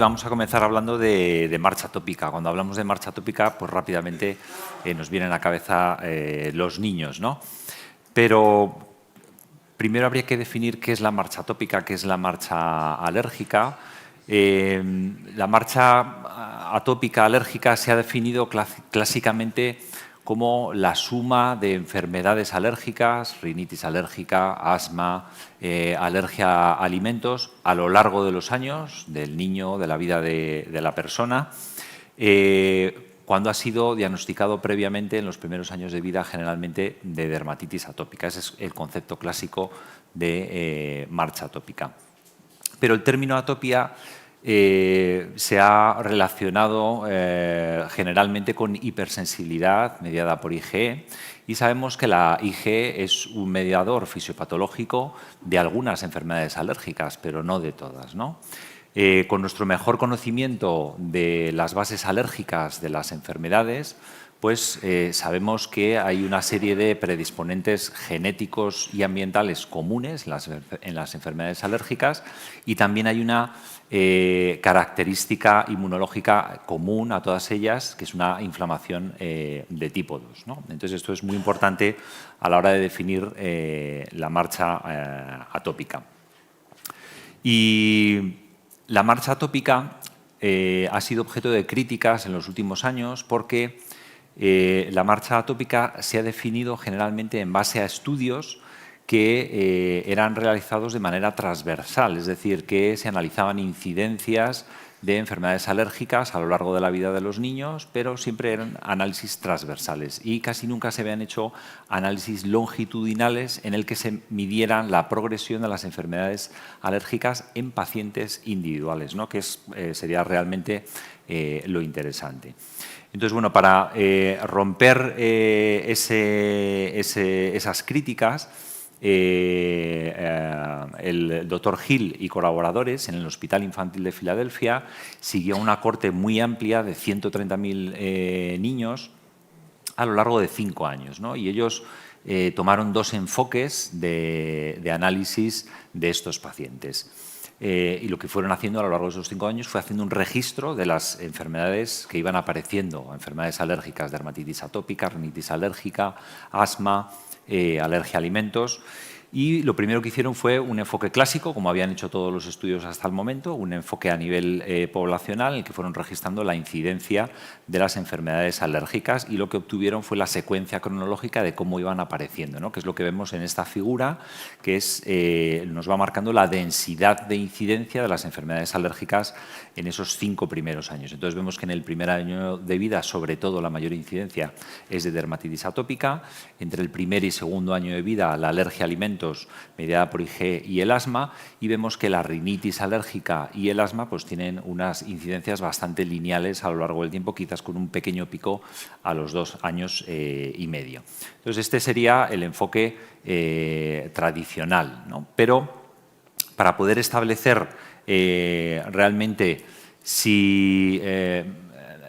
vamos a comenzar hablando de marcha atópica. Cuando hablamos de marcha atópica, pues rápidamente nos vienen a la cabeza los niños, ¿no? Pero primero habría que definir qué es la marcha atópica, qué es la marcha alérgica. La marcha atópica alérgica se ha definido clásicamente como la suma de enfermedades alérgicas, rinitis alérgica, asma, alergia a alimentos, a lo largo de los años, del niño, de la vida de la persona, cuando ha sido diagnosticado previamente en los primeros años de vida, generalmente de dermatitis atópica. Ese es el concepto clásico de marcha atópica. Pero el término atopia se ha relacionado generalmente con hipersensibilidad mediada por IgE, y sabemos que la IgE es un mediador fisiopatológico de algunas enfermedades alérgicas, pero no de todas, ¿no? Con nuestro mejor conocimiento de las bases alérgicas de las enfermedades, pues sabemos que hay una serie de predisponentes genéticos y ambientales comunes en las enfermedades alérgicas, y también hay una característica inmunológica común a todas ellas, que es una inflamación de tipo 2, ¿no? Entonces, esto es muy importante a la hora de definir la marcha atópica. Y la marcha atópica ha sido objeto de críticas en los últimos años porque la marcha atópica se ha definido generalmente en base a estudios que eran realizados de manera transversal, es decir, que se analizaban incidencias de enfermedades alérgicas a lo largo de la vida de los niños, pero siempre eran análisis transversales y casi nunca se habían hecho análisis longitudinales en el que se midieran la progresión de las enfermedades alérgicas en pacientes individuales, ¿no? Que sería realmente lo interesante. Entonces, bueno, para romper esas críticas, el doctor Hill y colaboradores en el Hospital Infantil de Filadelfia siguió una cohorte muy amplia de 130.000 niños a lo largo de 5 años, ¿no? Y ellos tomaron 2 enfoques de análisis de estos pacientes. Y lo que fueron haciendo a lo largo de esos 5 años fue haciendo un registro de las enfermedades que iban apareciendo, enfermedades alérgicas, dermatitis atópica, rinitis alérgica, asma, alergia a alimentos. Y lo primero que hicieron fue un enfoque clásico, como habían hecho todos los estudios hasta el momento, un enfoque a nivel poblacional en el que fueron registrando la incidencia de las enfermedades alérgicas, y lo que obtuvieron fue la secuencia cronológica de cómo iban apareciendo, ¿no? Que es lo que vemos en esta figura, que nos va marcando la densidad de incidencia de las enfermedades alérgicas en esos 5 primeros años. Entonces vemos que en el primer año de vida, sobre todo, la mayor incidencia es de dermatitis atópica. Entre el primer y segundo año de vida, la alergia a alimentos mediada por IgE y el asma, y vemos que la rinitis alérgica y el asma pues tienen unas incidencias bastante lineales a lo largo del tiempo, quizás con un pequeño pico a los 2 años y medio. Entonces, este sería el enfoque tradicional, ¿no? Pero para poder establecer realmente si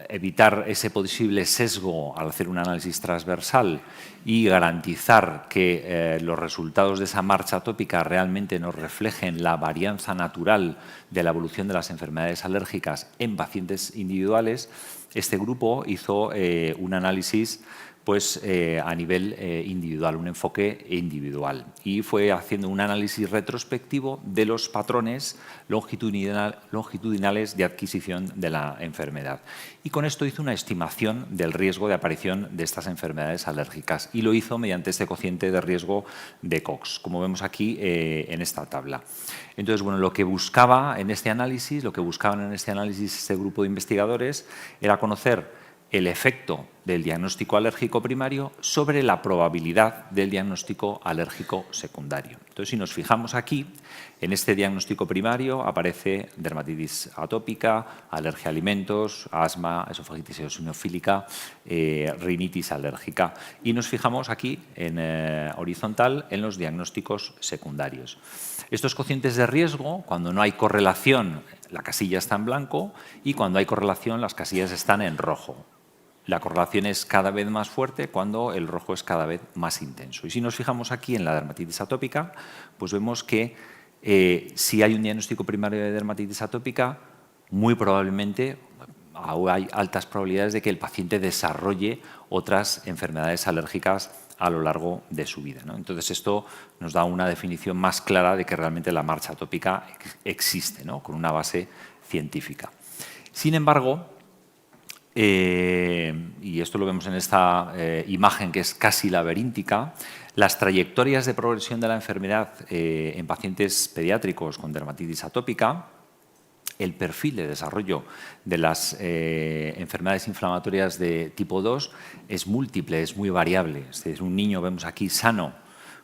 evitar ese posible sesgo al hacer un análisis transversal y garantizar que los resultados de esa marcha atópica realmente nos reflejen la varianza natural de la evolución de las enfermedades alérgicas en pacientes individuales, este grupo hizo un análisis pues a nivel individual, un enfoque individual, y fue haciendo un análisis retrospectivo de los patrones longitudinales de adquisición de la enfermedad. Y con esto hizo una estimación del riesgo de aparición de estas enfermedades alérgicas, y lo hizo mediante este cociente de riesgo de Cox, como vemos aquí en esta tabla. Entonces, bueno, lo que buscaban en este análisis este grupo de investigadores era conocer el efecto del diagnóstico alérgico primario sobre la probabilidad del diagnóstico alérgico secundario. Entonces, si nos fijamos aquí, en este diagnóstico primario aparece dermatitis atópica, alergia a alimentos, asma, esofagitis eosinofílica, rinitis alérgica. Y nos fijamos aquí, en horizontal, en los diagnósticos secundarios. Estos cocientes de riesgo, cuando no hay correlación, la casilla está en blanco, y cuando hay correlación, las casillas están en rojo. La correlación es cada vez más fuerte cuando el rojo es cada vez más intenso. Y si nos fijamos aquí en la dermatitis atópica, pues vemos que si hay un diagnóstico primario de dermatitis atópica, muy probablemente hay altas probabilidades de que el paciente desarrolle otras enfermedades alérgicas a lo largo de su vida, ¿no? Entonces, esto nos da una definición más clara de que realmente la marcha atópica existe, ¿no? Con una base científica. Sin embargo, y esto lo vemos en esta imagen que es casi laberíntica, las trayectorias de progresión de la enfermedad en pacientes pediátricos con dermatitis atópica, el perfil de desarrollo de las enfermedades inflamatorias de tipo 2 es múltiple, es muy variable. Es decir, un niño, vemos aquí, sano,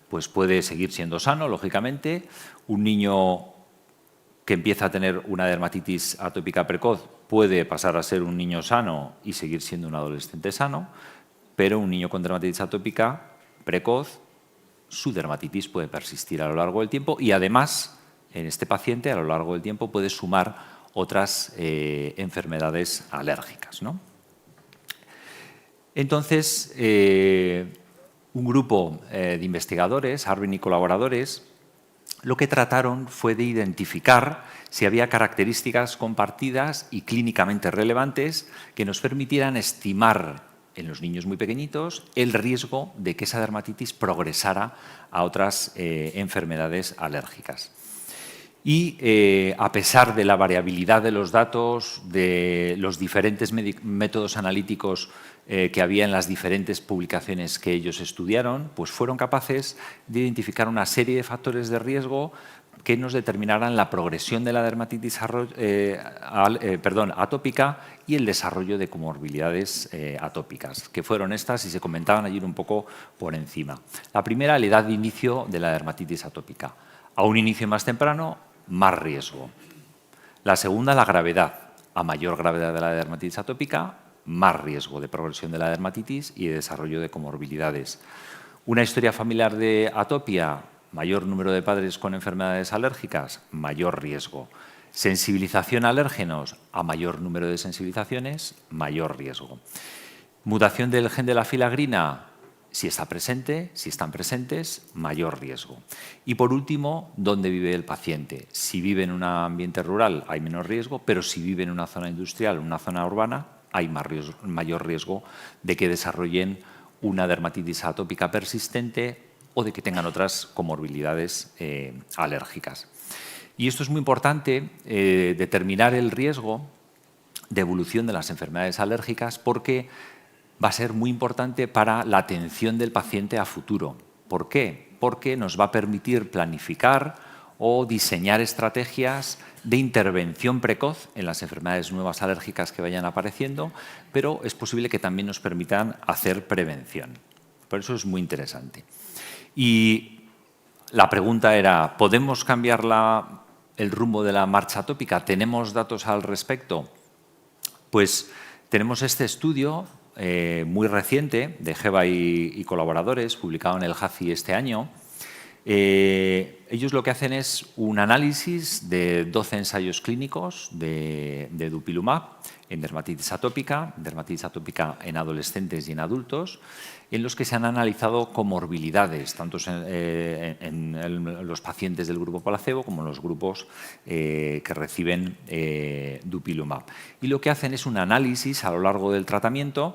pues puede seguir siendo sano, lógicamente. Un niño que empieza a tener una dermatitis atópica precoz puede pasar a ser un niño sano y seguir siendo un adolescente sano, pero un niño con dermatitis atópica precoz, su dermatitis puede persistir a lo largo del tiempo y además, en este paciente, a lo largo del tiempo, puede sumar otras enfermedades alérgicas, ¿no? Entonces, un grupo de investigadores, Arvin y colaboradores, lo que trataron fue de identificar si había características compartidas y clínicamente relevantes que nos permitieran estimar en los niños muy pequeñitos el riesgo de que esa dermatitis progresara a otras enfermedades alérgicas. Y a pesar de la variabilidad de los datos, de los diferentes métodos analíticos que había en las diferentes publicaciones que ellos estudiaron, pues fueron capaces de identificar una serie de factores de riesgo que nos determinaran la progresión de la dermatitis atópica y el desarrollo de comorbilidades atópicas, que fueron estas y se comentaban ayer un poco por encima. La primera, la edad de inicio de la dermatitis atópica. A un inicio más temprano, más riesgo. La segunda, la gravedad. A mayor gravedad de la dermatitis atópica, más riesgo de progresión de la dermatitis y de desarrollo de comorbilidades. Una historia familiar de atopia, mayor número de padres con enfermedades alérgicas, mayor riesgo. Sensibilización a alérgenos, a mayor número de sensibilizaciones, mayor riesgo. Mutación del gen de la filagrina, si está presente, si están presentes, mayor riesgo. Y por último, ¿dónde vive el paciente? Si vive en un ambiente rural hay menos riesgo, pero si vive en una zona industrial, una zona urbana, hay mayor riesgo de que desarrollen una dermatitis atópica persistente o de que tengan otras comorbilidades alérgicas. Y esto es muy importante, determinar el riesgo de evolución de las enfermedades alérgicas, porque va a ser muy importante para la atención del paciente a futuro. ¿Por qué? Porque nos va a permitir planificar o diseñar estrategias de intervención precoz en las enfermedades nuevas alérgicas que vayan apareciendo, pero es posible que también nos permitan hacer prevención. Por eso es muy interesante. Y la pregunta era, ¿podemos cambiar el rumbo de la marcha atópica? ¿Tenemos datos al respecto? Pues tenemos este estudio muy reciente de Geva y colaboradores, publicado en el JACI este año. Ellos lo que hacen es un análisis de 12 ensayos clínicos de dupilumab en dermatitis atópica en adolescentes y en adultos, en los que se han analizado comorbilidades, tanto en los pacientes del grupo placebo como en los grupos que reciben dupilumab. Y lo que hacen es un análisis a lo largo del tratamiento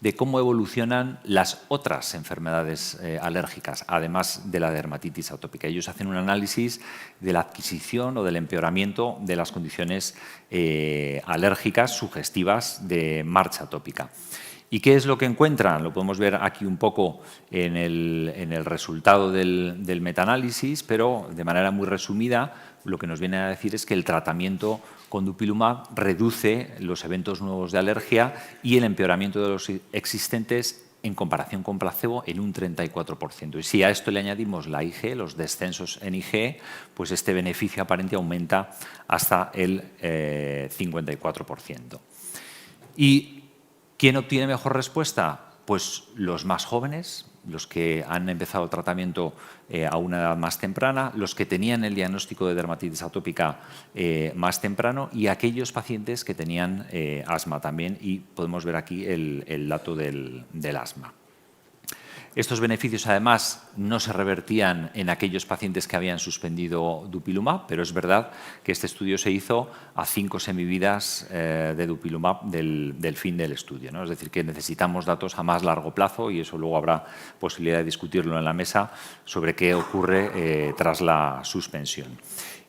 de cómo evolucionan las otras enfermedades alérgicas, además de la dermatitis atópica. Ellos hacen un análisis de la adquisición o del empeoramiento de las condiciones alérgicas sugestivas de marcha atópica. ¿Y qué es lo que encuentran? Lo podemos ver aquí un poco en el resultado del metaanálisis, pero de manera muy resumida lo que nos viene a decir es que el tratamiento con dupilumab reduce los eventos nuevos de alergia y el empeoramiento de los existentes en comparación con placebo en un 34%. Y si a esto le añadimos la IgE, los descensos en IgE, pues este beneficio aparente aumenta hasta el 54%. ¿Y quién obtiene mejor respuesta? Pues los más jóvenes, los que han empezado el tratamiento a una edad más temprana, los que tenían el diagnóstico de dermatitis atópica más temprano y aquellos pacientes que tenían asma también, y podemos ver aquí el dato del asma. Estos beneficios, además, no se revertían en aquellos pacientes que habían suspendido dupilumab, pero es verdad que este estudio se hizo a 5 semividas de dupilumab del fin del estudio, ¿no? Es decir, que necesitamos datos a más largo plazo y eso luego habrá posibilidad de discutirlo en la mesa sobre qué ocurre tras la suspensión.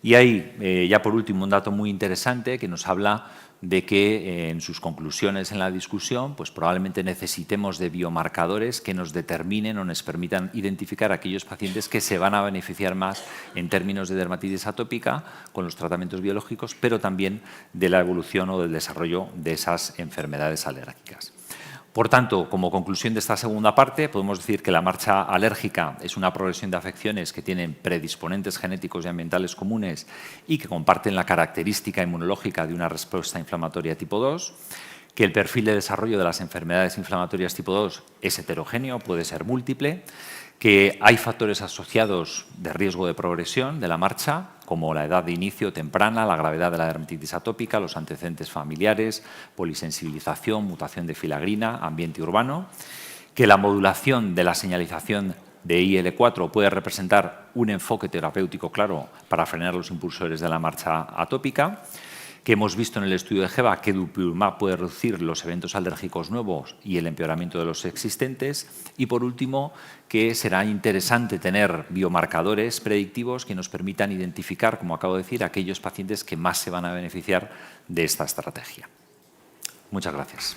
Y hay, ya por último, un dato muy interesante que nos habla de que en sus conclusiones en la discusión pues probablemente necesitemos de biomarcadores que nos determinen o nos permitan identificar a aquellos pacientes que se van a beneficiar más en términos de dermatitis atópica con los tratamientos biológicos, pero también de la evolución o del desarrollo de esas enfermedades alérgicas. Por tanto, como conclusión de esta segunda parte, podemos decir que la marcha alérgica es una progresión de afecciones que tienen predisponentes genéticos y ambientales comunes y que comparten la característica inmunológica de una respuesta inflamatoria tipo 2, que el perfil de desarrollo de las enfermedades inflamatorias tipo 2 es heterogéneo, puede ser múltiple, que hay factores asociados de riesgo de progresión de la marcha, como la edad de inicio temprana, la gravedad de la dermatitis atópica, los antecedentes familiares, polisensibilización, mutación de filagrina, ambiente urbano, que la modulación de la señalización de IL-4 puede representar un enfoque terapéutico claro para frenar los impulsores de la marcha atópica, que hemos visto en el estudio de GEVA que dupilumab puede reducir los eventos alérgicos nuevos y el empeoramiento de los existentes. Y, por último, que será interesante tener biomarcadores predictivos que nos permitan identificar, como acabo de decir, aquellos pacientes que más se van a beneficiar de esta estrategia. Muchas gracias.